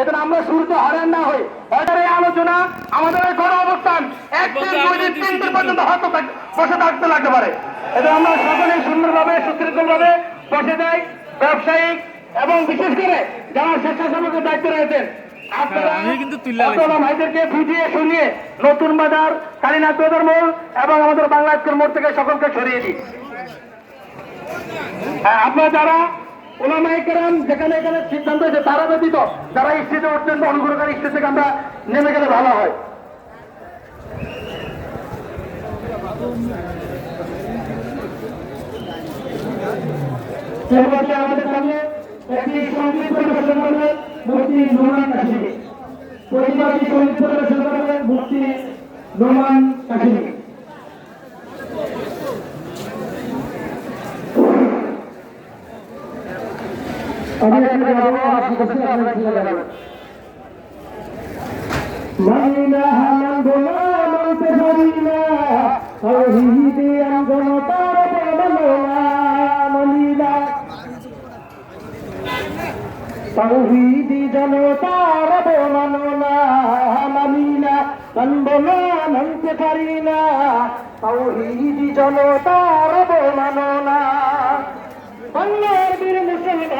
এজন্য আমরা শুরুতে হয়রান না হই। এটার এই আলোচনা আমাদের এই গণ অবস্থান 1 দিন 2 দিন 3 দিন পর্যন্ত হয়তো বসে থাকতে লাগতে পারে। এজন্য আমরা সকলে সুন্দরভাবে সুশৃঙ্খলভাবে বসে যাই। ব্যবসায়িক এবং বিশেষ করে যারা স্বেচ্ছাসেবকের দায়িত্বে রয়েছেন আপনারা ভাইদেরকে বুঝিয়ে শুনিয়ে নতুন বাজার কালীনাথ বাজার মোড় এবং আমাদের বাংলাদেশের মোড় থেকে সকলকে সরিয়ে দিই। আপনারা যারা ওলামায়ে কেরাম যেখানে এখানে সিদ্ধান্ত হয়েছে তারা ব্যতীত যারা স্টেজে উঠছেন অনুগ্রহকারী স্টেজ থেকে আমরা নেমে গেলে ভালো হয়। আমাদের সামনে একটি সঙ্গীত পরিবেশন করবেন মুফতি নোমান কাশিমি। পরিবারটি সঙ্গীত পরিবেশন করবেন মুফতি নোমান কাশিমি। মানিনা হামান বোনা মানতে পারিনা তৌহিদে আমজনতার বলনা মানিনা তৌহিদি জনতার বলনা মানিনা মানবনা মানতে পারিনা তৌহিদি জনতার বলনা। বাংলার বীর মুসলমান